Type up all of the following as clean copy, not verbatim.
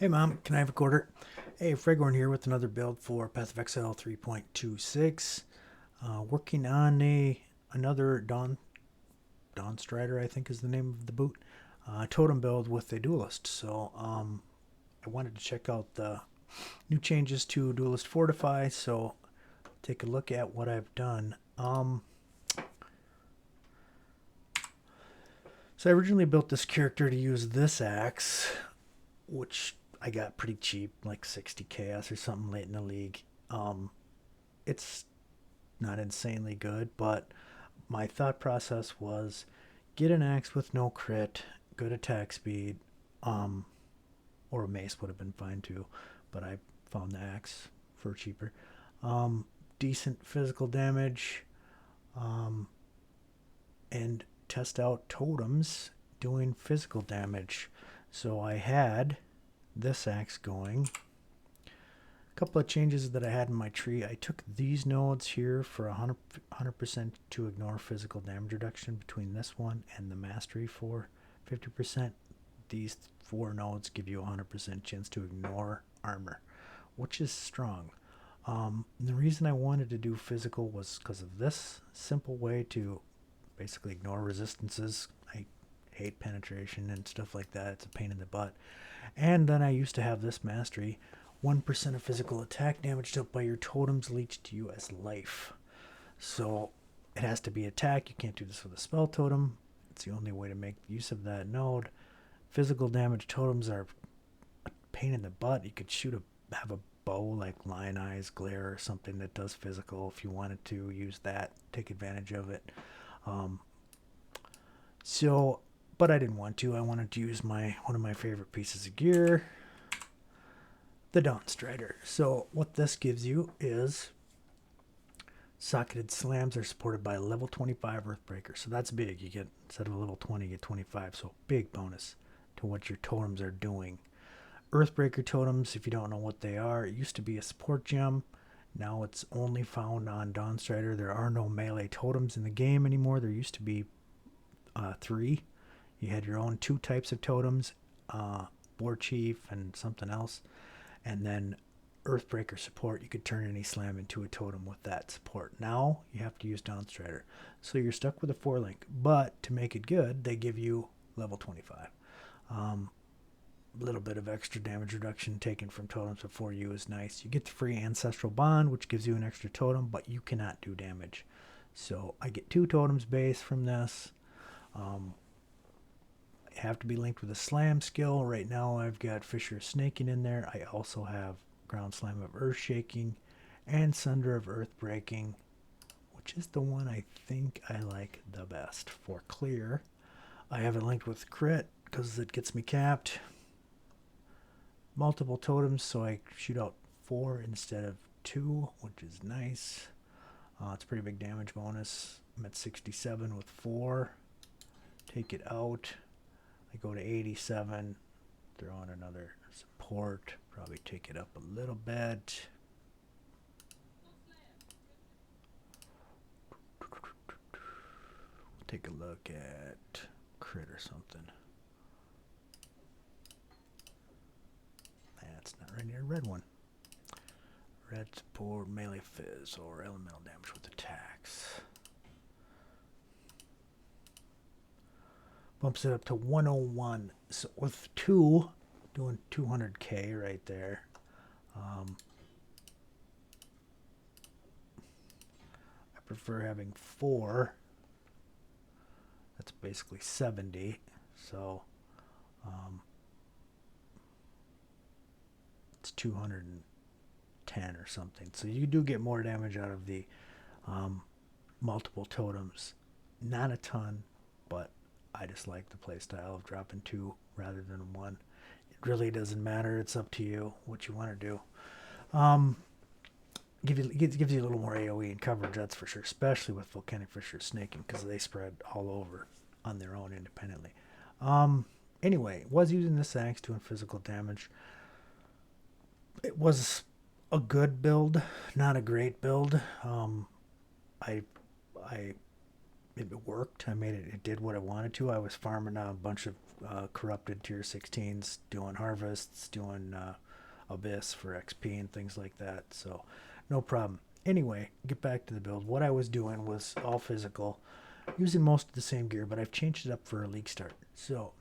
Hey mom, can I have a quarter? Hey, Freghorn here with another build for Path of Exile 3.26. Working on another Dawnstrider, I think is the name of the boot. Totem build with a duelist. So I wanted to check out the new changes to Duelist Fortify. So take a look at what I've done. So I originally built this character to use this axe, which I got pretty cheap, like 60 chaos or something late in the league. It's not insanely good, but my thought process was get an axe with no crit, good attack speed, um, or a mace would have been fine too, but I found the axe for cheaper. Decent physical damage, um, and test out totems doing physical damage. So I had this axe going. A couple of changes that I had in my tree. I took these nodes here for 100% to ignore physical damage reduction between this one and the mastery for 50%. These four nodes give you a 100% chance to ignore armor, which is strong. The reason I wanted to do physical was because of this simple way to basically ignore resistances. I hate penetration and stuff like that. It's a pain in the butt. And then I used to have this mastery. 1% of physical attack damage dealt by your totems leech to you as life. So it has to be attack. You can't do this with a spell totem. It's the only way to make use of that node. Physical damage totems are a pain in the butt. You could have a bow like Lion Eyes, Glare, or something that does physical if you wanted to use that. Take advantage of it. Um, so, but I didn't want to. I wanted to use one of my favorite pieces of gear, the Dawnstrider. So what this gives you is socketed slams are supported by a level 25 Earthbreaker. So that's big. You get, instead of a level 20, you get 25. So big bonus to what your totems are doing. Earthbreaker totems, if you don't know what they are, it used to be a support gem. Now it's only found on Dawnstrider. There are no melee totems in the game anymore. There used to be three. You had your own two types of totems, War Chief and something else. And then Earthbreaker support, you could turn any slam into a totem with that support. Now you have to use Dawnstrider. So you're stuck with a 4-link. But to make it good, they give you level 25. Little bit of extra damage reduction taken from totems before you is nice. You get the free Ancestral Bond, which gives you an extra totem, but you cannot do damage. So I get 2 totems base from this. Have to be linked with a slam skill. Right now I've got Fissure Snaking in there. I also have Ground Slam of Earth Shaking and Sunder of Earth Breaking, which is the one I think I like the best for clear. I have it linked with crit because it gets me capped. Multiple totems, so I shoot out 4 instead of 2, which is nice. It's a pretty big damage bonus. I'm at 67 with 4. Take it out. I go to 87. Throw in another support. Probably take it up a little bit. Take a look at crit or something. That's not right near red one. Red support, melee fizz, or elemental damage with attacks. Bumps it up to 101. So with 2, doing 200k right there. I prefer having 4. That's basically 70. So it's 210 or something. So you do get more damage out of the multiple totems. Not a ton, but I just like the playstyle of dropping 2 rather than 1. It really doesn't matter. It's up to you what you want to do. Gives you a little more AoE and coverage, that's for sure, especially with Volcanic Fissure Snaking because they spread all over on their own independently. Anyway, was using this axe doing physical damage. It was a good build, not a great build. I it worked. I made it. It did what I wanted to. I was farming a bunch of corrupted tier 16s, doing harvests, doing abyss for XP and things like that. So no problem. Anyway, get back to the build. What I was doing was all physical, using most of the same gear, but I've changed it up for a league start. So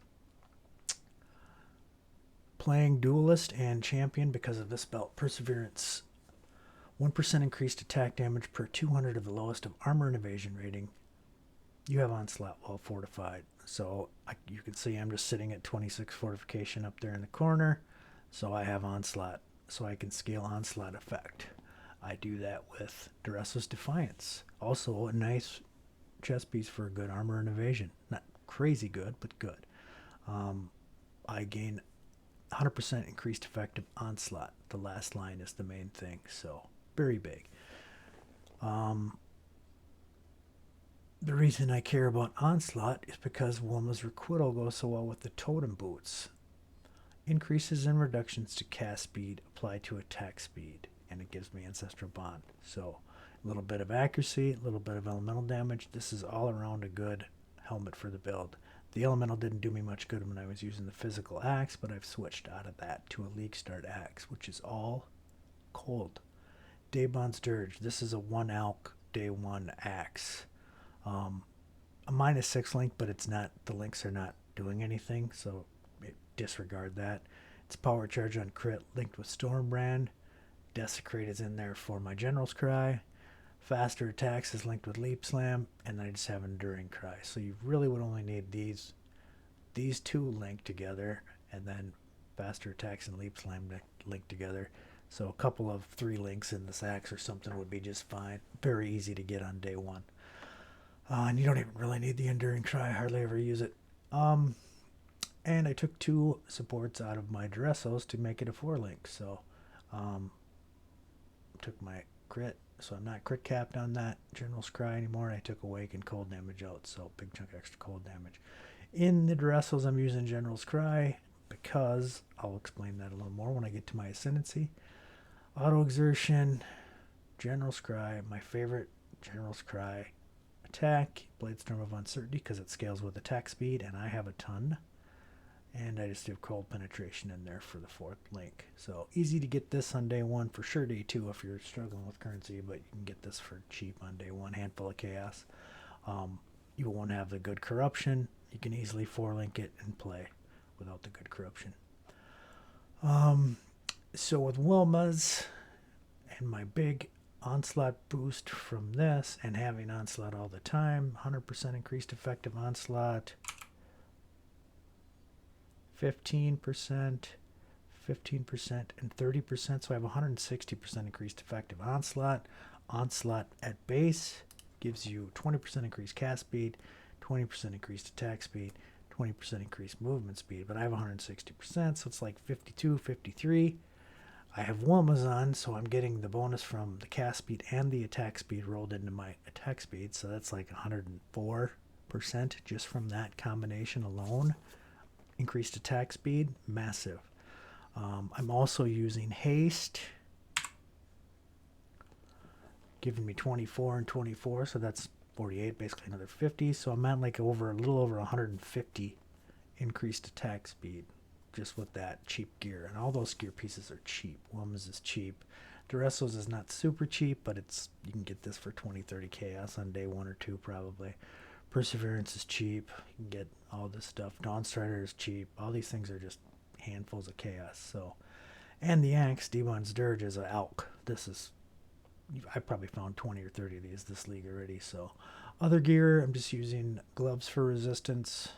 playing duelist and champion because of this belt. Perseverance, 1% increased attack damage per 200 of the lowest of armor and evasion rating. You have onslaught while fortified. So you can see I'm just sitting at 26 fortification up there in the corner. So I have onslaught. So I can scale onslaught effect. I do that with Duresso's Defiance. Also a nice chest piece for good armor and evasion. Not crazy good, but good. I gain 100% increased effective onslaught. The last line is the main thing. So very big. The reason I care about onslaught is because Wilma's requital goes so well with the totem boots. Increases and reductions to cast speed apply to attack speed, and it gives me Ancestral Bond. So a little bit of accuracy, a little bit of elemental damage. This is all around a good helmet for the build. The elemental didn't do me much good when I was using the physical axe, but I've switched out of that to a league start axe, which is all cold. Debon's Dirge. This is a 1 alch day 1 axe. A -6 link, but it's not. The links are not doing anything, so disregard that. It's power charge on crit linked with Stormbrand. Desecrate is in there for my General's Cry. Faster attacks is linked with Leap Slam, and then I just have Enduring Cry. So you really would only need these two linked together, and then faster attacks and Leap Slam linked together. So a couple of 3 links in this axe or something would be just fine. Very easy to get on day 1. And you don't even really need the Enduring Cry. I hardly ever use it. And I took 2 supports out of my Duressos to make it a 4 link. So took my crit. So I'm not crit capped on that General's Cry anymore. I took Awake and cold damage out. So big chunk extra cold damage. In the Duressos, I'm using General's Cry because I'll explain that a little more when I get to my Ascendancy. Auto Exertion, General's Cry, my favorite General's Cry attack, Bladestorm of Uncertainty, because it scales with attack speed, and I have a ton. And I just have Cold Penetration in there for the 4th link. So easy to get this on day 1, for sure day 2 if you're struggling with currency, but you can get this for cheap on day 1, handful of chaos. You won't have the good corruption. You can easily 4 link it and play without the good corruption. So with Wilma's and my big onslaught boost from this and having onslaught all the time, 100% increased effective onslaught, 15%, and 30%, so I have 160% increased effective onslaught. Onslaught at base gives you 20% increased cast speed, 20% increased attack speed, 20% increased movement speed, but I have 160%, so it's like 52, 53. I have Wilma's on, so I'm getting the bonus from the cast speed and the attack speed rolled into my attack speed, so that's like 104% just from that combination alone. Increased attack speed, massive. I'm also using haste, giving me 24 and 24, so that's 48, basically another 50. So I'm at like a little over 150 increased attack speed just with that cheap gear. And all those gear pieces are cheap. Wilma's is cheap. Duresso's is not super cheap, but you can get this for 20, 30 chaos on day 1 or 2 probably. Perseverance is cheap. You can get all this stuff. Dawnstrider is cheap. All these things are just handfuls of chaos. So, and the axe, Debon's Dirge, is an alch. I probably found 20 or 30 of these this league already. So, other gear, I'm just using gloves for resistance,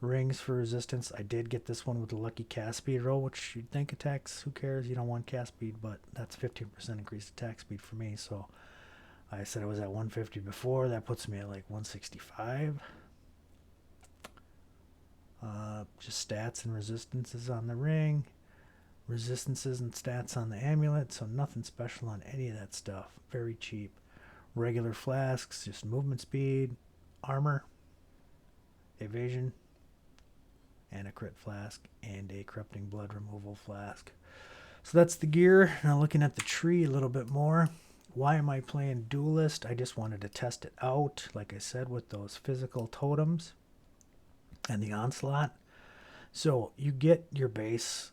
rings for resistance. I did get this one with the lucky cast speed roll, which you'd think attacks, who cares? You don't want cast speed, but that's 15% increased attack speed for me. So, I said I was at 150 before. That puts me at like 165. Just stats and resistances on the ring. Resistances and stats on the amulet. So nothing special on any of that stuff. Very cheap. Regular flasks. Just movement speed. Armor. Evasion. And a crit flask. And a corrupting blood removal flask. So that's the gear. Now looking at the tree a little bit more. why am I playing Duelist? I just wanted to test it out, like I said, with those physical totems and the Onslaught. So you get your base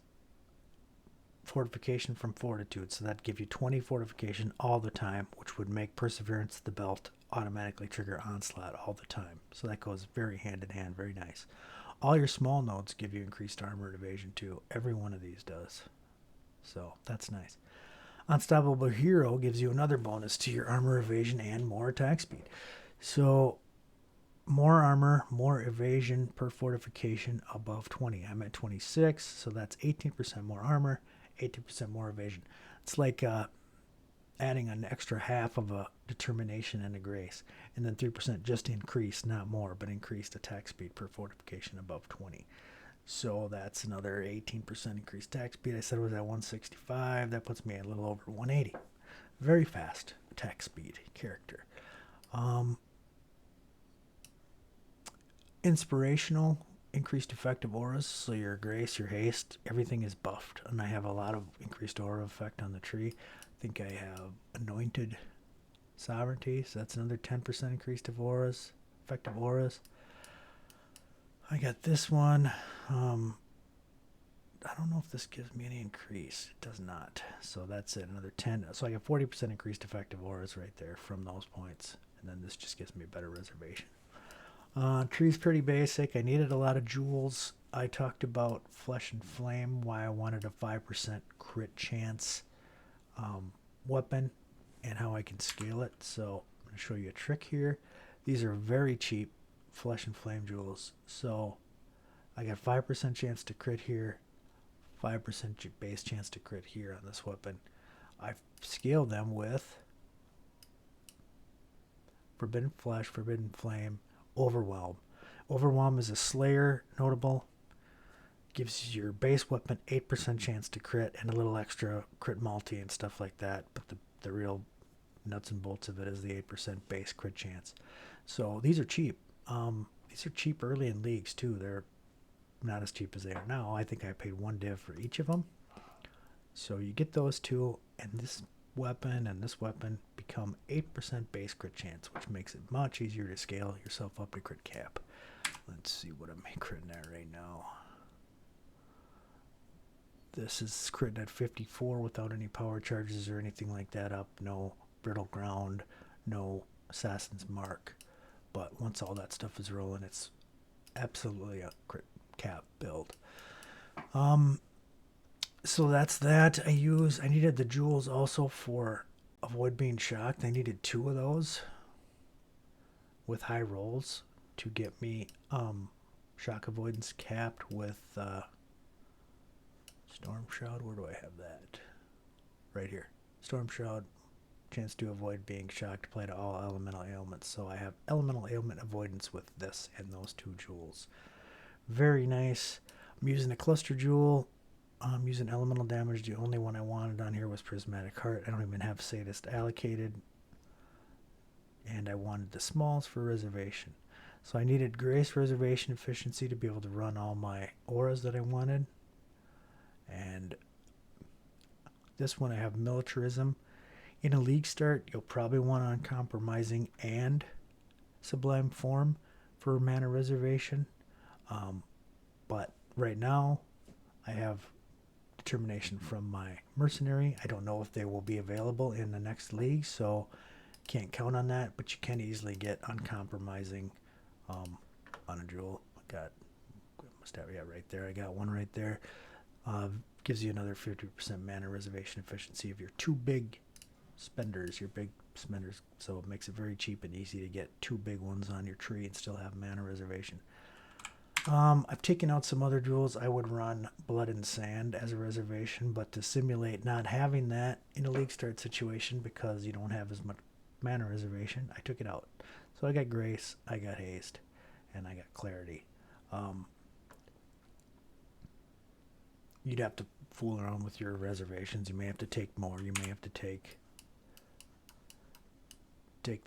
fortification from Fortitude, so that'd give you 20 fortification all the time, which would make Perseverance the belt automatically trigger Onslaught all the time. So that goes very hand in hand, very nice. All your small nodes give you increased armor and evasion too. Every one of these does. So that's nice. Unstoppable Hero gives you another bonus to your armor, evasion, and more attack speed. So more armor, more evasion per fortification above 20. I'm at 26, so that's 18% more armor, 18% more evasion. It's like adding an extra half of a determination and a grace, and then 3% just increased, not more, but increased attack speed per fortification above 20. So that's another 18% increased attack speed. I said it was at 165. That puts me at a little over 180. Very fast attack speed character. Inspirational, increased effective auras. So your grace, your haste, everything is buffed. And I have a lot of increased aura effect on the tree. I think I have anointed sovereignty. So that's another 10% increased of auras, effective auras. I got this one. I don't know if this gives me any increase. It does not. So that's it. Another 10. So I got 40% increased effective auras right there from those points. And then this just gives me a better reservation. Tree's pretty basic. I needed a lot of jewels. I talked about Flesh and Flame, why I wanted a 5% crit chance weapon and how I can scale it. So I'm going to show you a trick here. These are very cheap Flesh and Flame jewels. So I got 5% chance to crit here, 5% base chance to crit here on this weapon. I've scaled them with Forbidden Flesh, Forbidden Flame, Overwhelm. Overwhelm is a Slayer notable. Gives your base weapon 8% chance to crit and a little extra crit multi and stuff like that. But the real nuts and bolts of it is the 8% base crit chance. So these are cheap. These are cheap early in leagues too. They're not as cheap as they are now. I think I paid 1 div for each of them. So you get those two, and this weapon and this weapon become 8% base crit chance, which makes it much easier to scale yourself up to crit cap. Let's see what I'm critting at right now. This is critting at 54 without any power charges or anything like that up. No brittle ground, no assassin's mark. But once all that stuff is rolling, it's absolutely a crit cap build. So that's that. I needed the jewels also for avoid being shocked. I needed 2 of those with high rolls to get me shock avoidance capped with Storm Shroud. Where do I have that? Right here. Storm Shroud, chance to avoid being shocked, apply to all elemental ailments. So I have elemental ailment avoidance with this and those 2 jewels. Very nice. I'm using a cluster jewel. I'm using elemental damage. The only one I wanted on here was Prismatic Heart. I don't even have Sadist allocated. And I wanted the smalls for reservation. So I needed Grace reservation efficiency to be able to run all my auras that I wanted. And this one I have militarism. In a league start, you'll probably want Uncompromising and Sublime Form for mana reservation. But right now, I have Determination from my Mercenary. I don't know if they will be available in the next league, so can't count on that. But you can easily get Uncompromising on a jewel. Must have right there. I got one right there. Gives you another 50% mana reservation efficiency of your 2 big spenders, so it makes it very cheap and easy to get 2 big ones on your tree and still have mana reservation. I've taken out some other jewels. I would run Blood and Sand as a reservation, but to simulate not having that in a league start situation because you don't have as much mana reservation, I took it out. So I got Grace, I got Haste, and I got Clarity. You'd have to fool around with your reservations. You may have to take more. You may have to take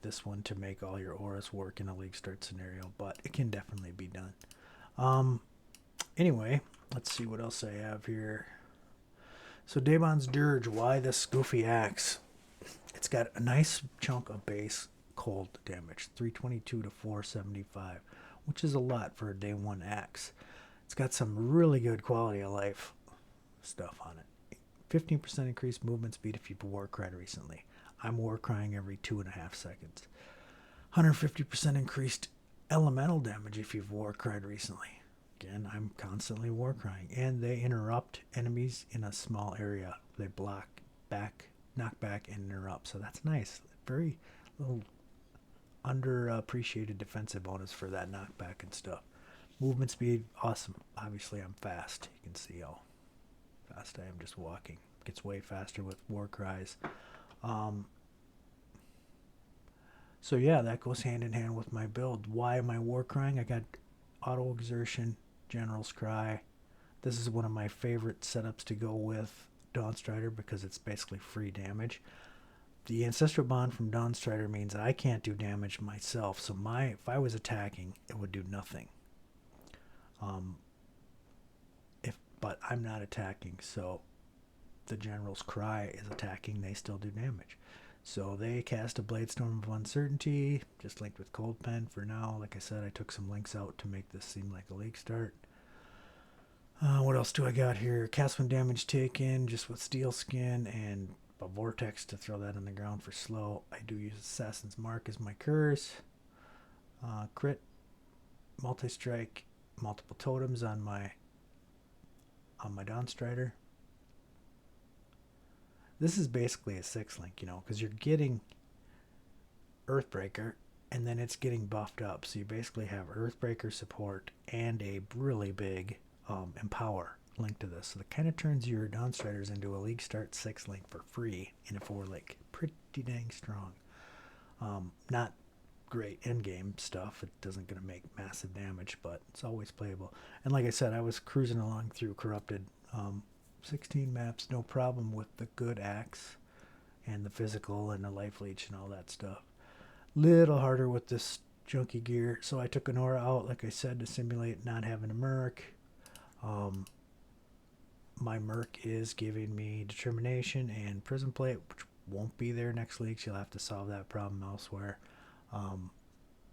this one to make all your auras work in a league start scenario, but it can definitely be done. Anyway, let's see what else I have here. So Debon's Dirge, why this goofy axe? It's got a nice chunk of base cold damage, 322 to 475, which is a lot for a day 1 axe. It's got some really good quality of life stuff on it. 15% increased movement speed if you've war cried recently. I'm war crying every 2.5 seconds. 150% increased elemental damage if you've war cried recently. Again, I'm constantly war crying. And they interrupt enemies in a small area. They block back, knock back, and interrupt. So that's nice. Very little underappreciated defensive bonus for that knockback and stuff. Movement speed, awesome. Obviously, I'm fast. You can see how fast I am just walking. Gets way faster with war cries. So yeah, that goes hand in hand with my build. Why am I war crying? I got auto exertion, general's cry. This is one of my favorite setups to go with Dawnstrider because it's basically free damage. The ancestral bond from Dawnstrider means I can't do damage myself. So if I was attacking, it would do nothing. But I'm not attacking, so the general's cry is attacking. They still do damage. So they cast a Bladestorm of Uncertainty, just linked with Cold Pen for now. Like I said, I took some links out to make this seem like a league start. What else do I got here? Cast when damage taken, just with Steel Skin and a Vortex to throw that on the ground for slow. I do use Assassin's Mark as my curse. Crit, multi-strike, multiple totems on my Dawnstrider. This is basically a 6-link, because you're getting Earthbreaker, and then it's getting buffed up. So you basically have Earthbreaker support and a really big Empower link to this. So that kind of turns your Dawnstriders into a League Start 6-link for free in a 4-link. Pretty dang strong. Not great endgame stuff. It doesn't going to make massive damage, but it's always playable. And like I said, I was cruising along through Corrupted 16 maps, no problem with the good axe and the physical and the life leech and all that stuff. Little harder with this junky gear, so I took an aura out, like I said, to simulate not having a merc. My merc is giving me determination and prison plate, which won't be there next league, so you'll have to solve that problem elsewhere.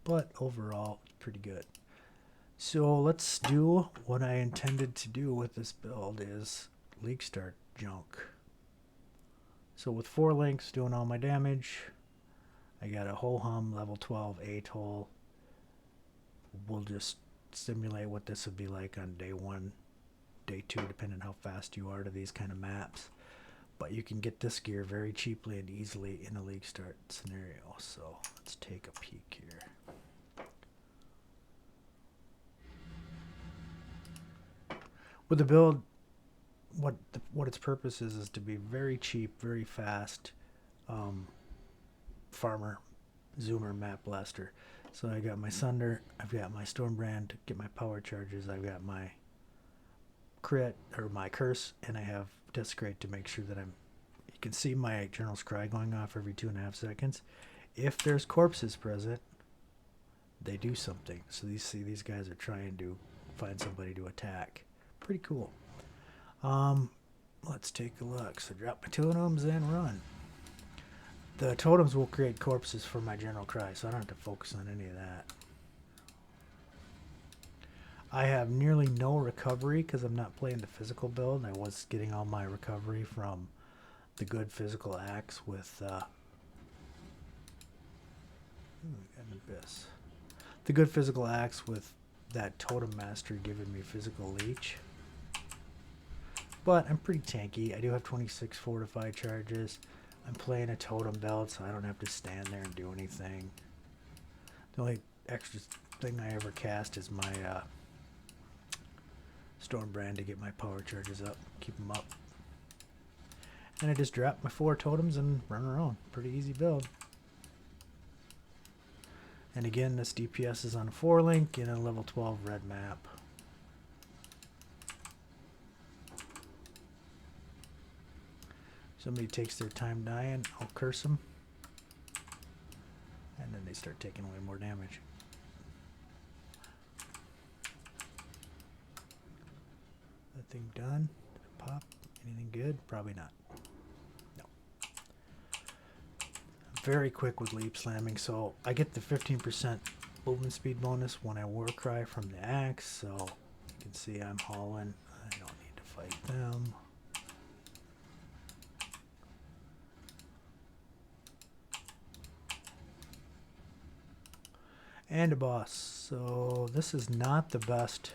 But overall, it's pretty good. So let's do what I intended to do with this build is League Start junk. So with 4 links doing all my damage, I got a ho-hum level 12 atoll. We'll just simulate what this would be like on day 1, day 2, depending on how fast you are to these kind of maps. But you can get this gear very cheaply and easily in a League Start scenario. So let's take a peek here. With the build, what its purpose is to be very cheap, very fast farmer, zoomer, map blaster. So I got my Sunder, I've got my Stormbrand to get my power charges, I've got my crit, or my curse, and I have Desecrate to make sure that you can see my General's Cry going off every 2.5 seconds. If there's corpses present, they do something. So these guys are trying to find somebody to attack. Pretty cool. Let's take a look. So drop my totems and run. The totems will create corpses for my General Cry, so I don't have to focus on any of that. I have nearly no recovery because I'm not playing the physical build. I was getting all my recovery from the good physical axe with an abyss. The good physical axe with that totem master giving me physical leech. But I'm pretty tanky. I do have 26 fortified charges. I'm playing a totem belt, so I don't have to stand there and do anything. The only extra thing I ever cast is my Stormbrand to get my power charges up, keep them up. And I just drop my 4 totems and run around. Pretty easy build. And again, this DPS is on a 4-link in a level 12 red map. Somebody takes their time dying, I'll curse them. And then they start taking away more damage. That thing done? Did it pop? Anything good? Probably not. No. very quick with leap slamming, so I get the 15% movement speed bonus when I war cry from the axe, so you can see I'm hauling. I don't need to fight them. And a boss. So this is not the best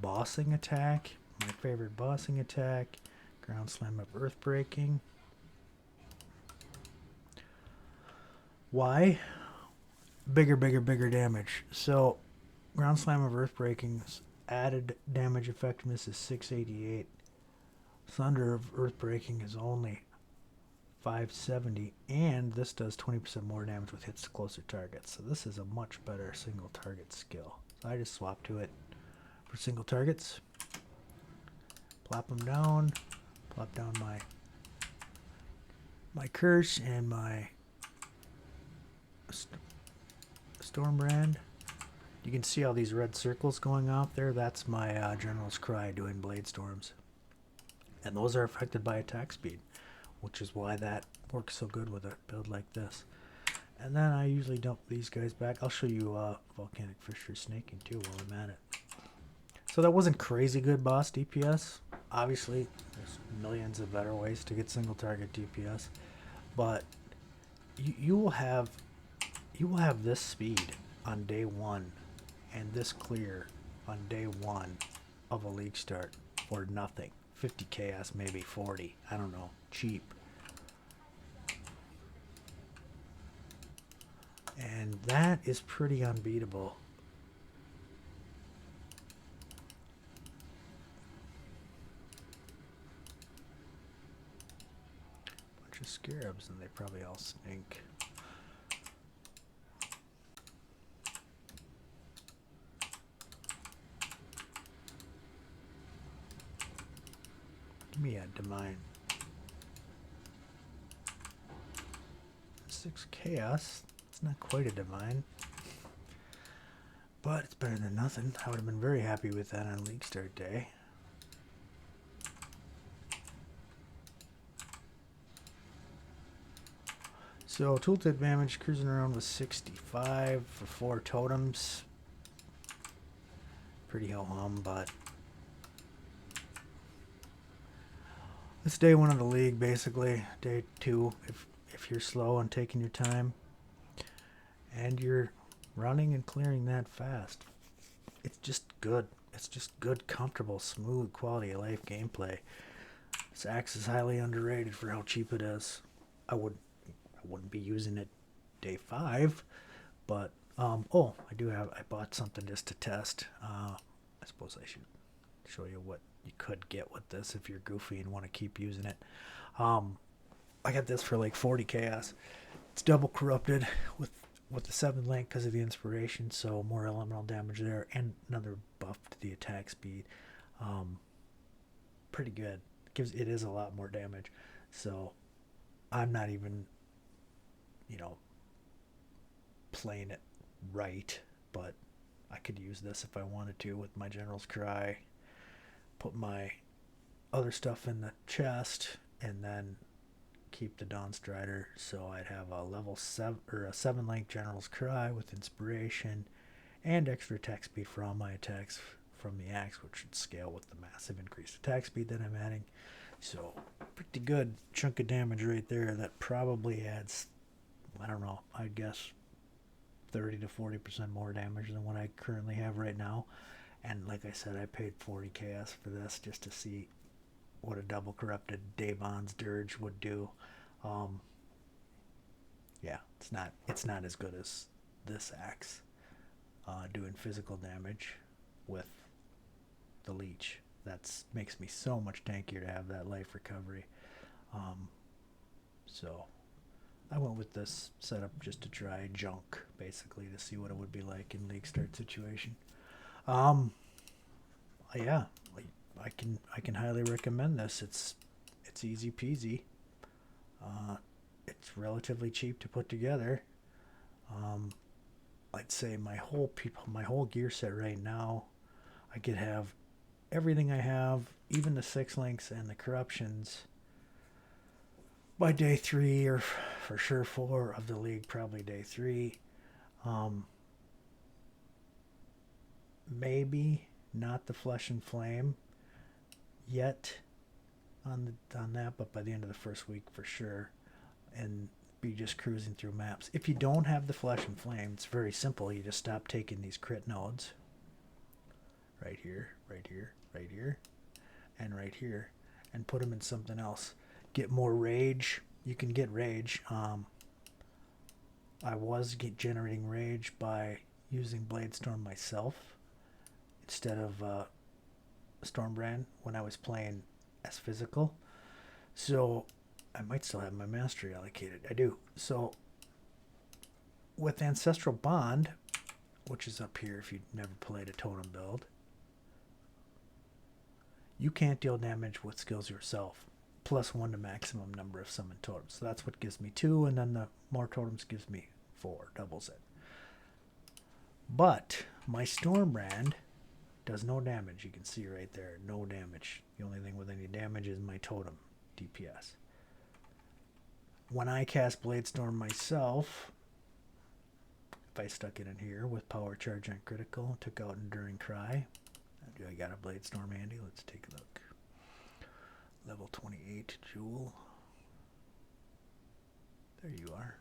bossing attack. My favorite bossing attack, ground slam of earth breaking. Why? Bigger, bigger, bigger damage. So ground slam of earth breaking's added damage effectiveness is 688. Thunder of earth breaking is only 570, and this does 20% more damage with hits to closer targets. So this is a much better single target skill. So I just swapped to it for single targets. Plop them down. Plop down my curse and my Stormbrand. You can see all these red circles going off there. That's my General's Cry doing blade storms. And those are affected by attack speed, which is why that works so good with a build like this. And then I usually dump these guys back. I'll show you Volcanic Fissure Snaking too while I'm at it. So that wasn't crazy good boss DPS. Obviously, there's millions of better ways to get single target DPS, but you will have this speed on day one and this clear on day one of a league start for nothing. 50 chaos, maybe 40. I don't know. Cheap. And that is pretty unbeatable. Bunch of scarabs, and they probably all stink. Give me a divine. 6 chaos. It's not quite a divine, but it's better than nothing. I would have been very happy with that on league start day. So tooltip damage cruising around with 65 for 4 totems. Pretty ho-hum, but it's day 1 of the league basically. Day 2 if you're slow and taking your time. And you're running and clearing that fast. It's just good. It's just good, comfortable, smooth, quality of life gameplay. This axe is highly underrated for how cheap it is. I wouldn't be using it day 5, but oh, I bought something just to test. I suppose I should show you what you could get with this if you're goofy and want to keep using it. I got this for like 40 chaos. It's double corrupted with the 7th link because of the inspiration, so more elemental damage there and another buff to the attack speed. Pretty good. It is a lot more damage, so I'm not even playing it right, but I could use this if I wanted to with my General's Cry, put my other stuff in the chest, and then keep the Dawnstrider, so I'd have a level 7 or a 7-link General's Cry with inspiration and extra attack speed for all my attacks from the axe, which should scale with the massive increased attack speed that I'm adding. So pretty good chunk of damage right there. That probably adds, I don't know, I'd guess 30 to 40% more damage than what I currently have right now. And like I said, I paid 40 chaos for this just to see what a double corrupted Debon's Dirge would do. Yeah, it's not as good as this axe doing physical damage with the leech. That makes me so much tankier to have that life recovery. So I went with this setup just to try junk, basically, to see what it would be like in league start situation. Yeah, I can highly recommend this. It's easy peasy. It's relatively cheap to put together. I'd say my whole gear set right now, I could have everything I have, even the 6 links and the corruptions, by day 3, or for sure 4 of the league, probably day 3. Maybe not the Flesh and Flame yet on that, but by the end of the first week for sure, and be just cruising through maps. If you don't have the Flesh and Flame, it's very simple. You just stop taking these crit nodes right here, right here, right here, and right here, and put them in something else. Get more rage. You can get rage. I was generating rage by using Bladestorm myself instead of Stormbrand when I was playing as physical. So I might still have my mastery allocated. I do. So with Ancestral Bond, which is up here if you've never played a totem build, you can't deal damage with skills yourself. +1 to maximum number of summoned totems. So that's what gives me 2, and then the more totems gives me 4, doubles it. But my Stormbrand does no damage. You can see right there, no damage. The only thing with any damage is my totem DPS. When I cast Bladestorm myself, if I stuck it in here with Power Charge on critical, took out Enduring Cry. Do I got a Bladestorm handy? Let's take a look. Level 28 Jewel. There you are.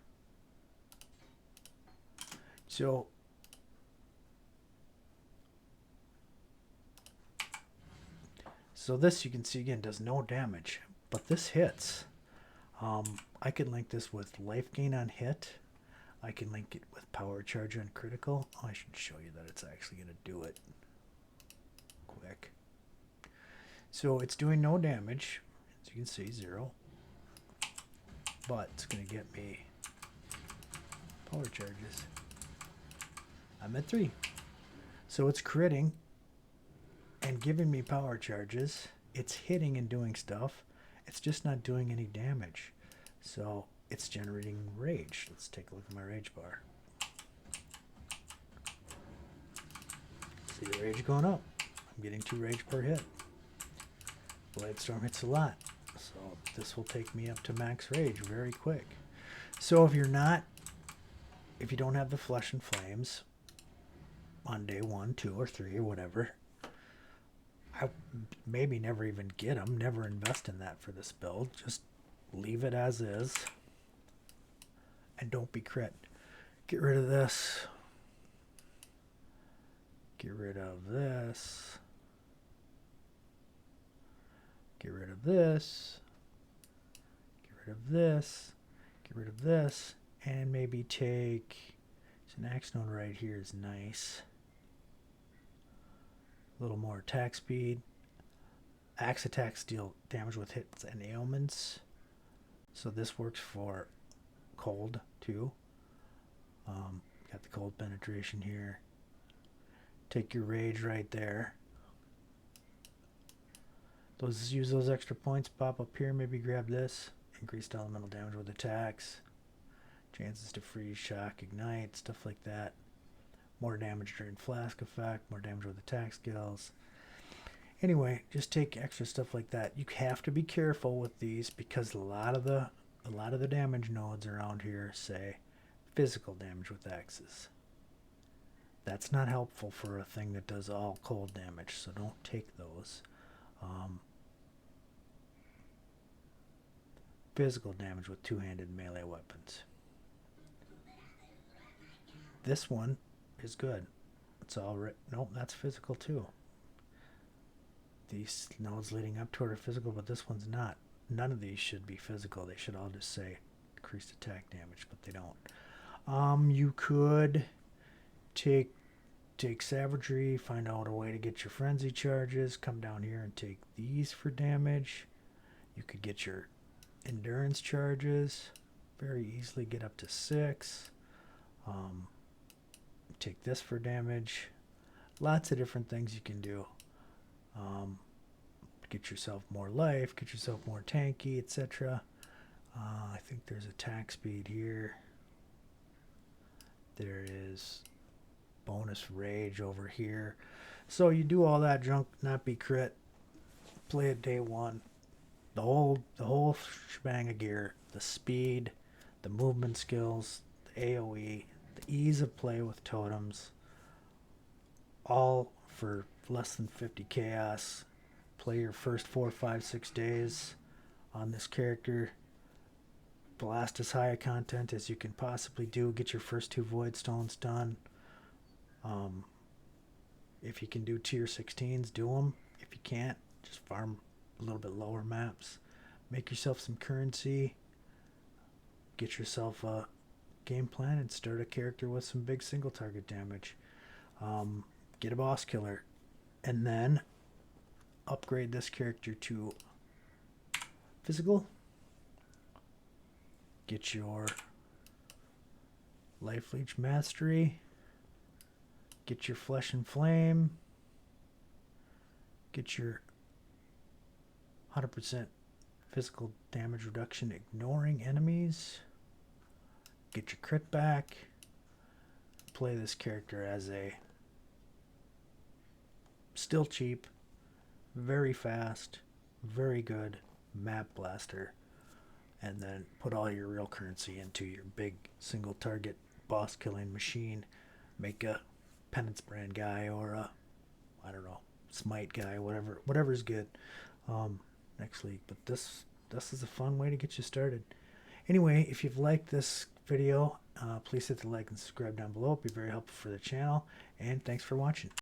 So this you can see again does no damage, but this hits. I could link this with life gain on hit. I can link it with Power Charge on critical. Oh, I should show you that it's actually going to do it quick. So it's doing no damage, as you can see, 0. But it's going to get me power charges. I'm at 3. So it's critting and giving me power charges. It's hitting and doing stuff. It's just not doing any damage. So it's generating rage. Let's take a look at my rage bar. See the rage going up. I'm getting 2 rage per hit. Bladestorm hits a lot, so this will take me up to max rage very quick. So if you don't have the Flesh and Flames on day 1, 2, or 3, or whatever, I maybe never even get them. Never invest in that for this build. Just leave it as is, and don't be crit. Get rid of this. Get rid of this. Get rid of this. Get rid of this. Get rid of this. And maybe take... So an axe node right here is nice. A little more attack speed. Axe attacks deal damage with hits and ailments. So this works for cold too. Got the cold penetration here. Take your rage right there. Use those extra points, pop up here, maybe grab this. Increased elemental damage with attacks. Chances to freeze, shock, ignite, stuff like that. More damage during flask effect, more damage with attack skills. Anyway, just take extra stuff like that. You have to be careful with these because a lot of the damage nodes around here say physical damage with axes. That's not helpful for a thing that does all cold damage, so don't take those. Physical damage with two-handed melee weapons. This one is good. It's all right. Nope, that's physical too. These nodes leading up to it are physical, but this one's not. None of these should be physical. They should all just say increased attack damage, but they don't. You could take savagery, find out a way to get your frenzy charges, come down here and take these for damage. You could get your endurance charges, very easily get up to 6. Take this for damage. Lots of different things you can do. Get yourself more life, get yourself more tanky, etc. I think there's attack speed here. There is bonus rage over here. So you do all that junk, not be crit. Play it day 1. The whole shebang of gear. the speed, the movement skills, the AoE, the ease of play with totems, all for less than 50 chaos. Play your first 4, 5, 6 days on this character. Blast as high a content as you can possibly do. Get your first 2 void stones done. If you can do tier 16s, do them. If you can't, just farm a little bit lower maps. Make yourself some currency. Get yourself a game plan and start a character with some big single target damage. Get a boss killer. And then upgrade this character to physical. Get your Life Leech Mastery. Get your Flesh and Flame. Get your 100% physical damage reduction ignoring enemies. Get your crit back. Play this character as a still cheap, very fast, very good map blaster, and then put all your real currency into your big single target boss killing machine. Make a Penance Brand guy or a, I don't know, Smite guy, whatever's good next league. But this is a fun way to get you started. Anyway, if you've liked this video, please hit the like and subscribe down below. It'd be very helpful for the channel, and thanks for watching.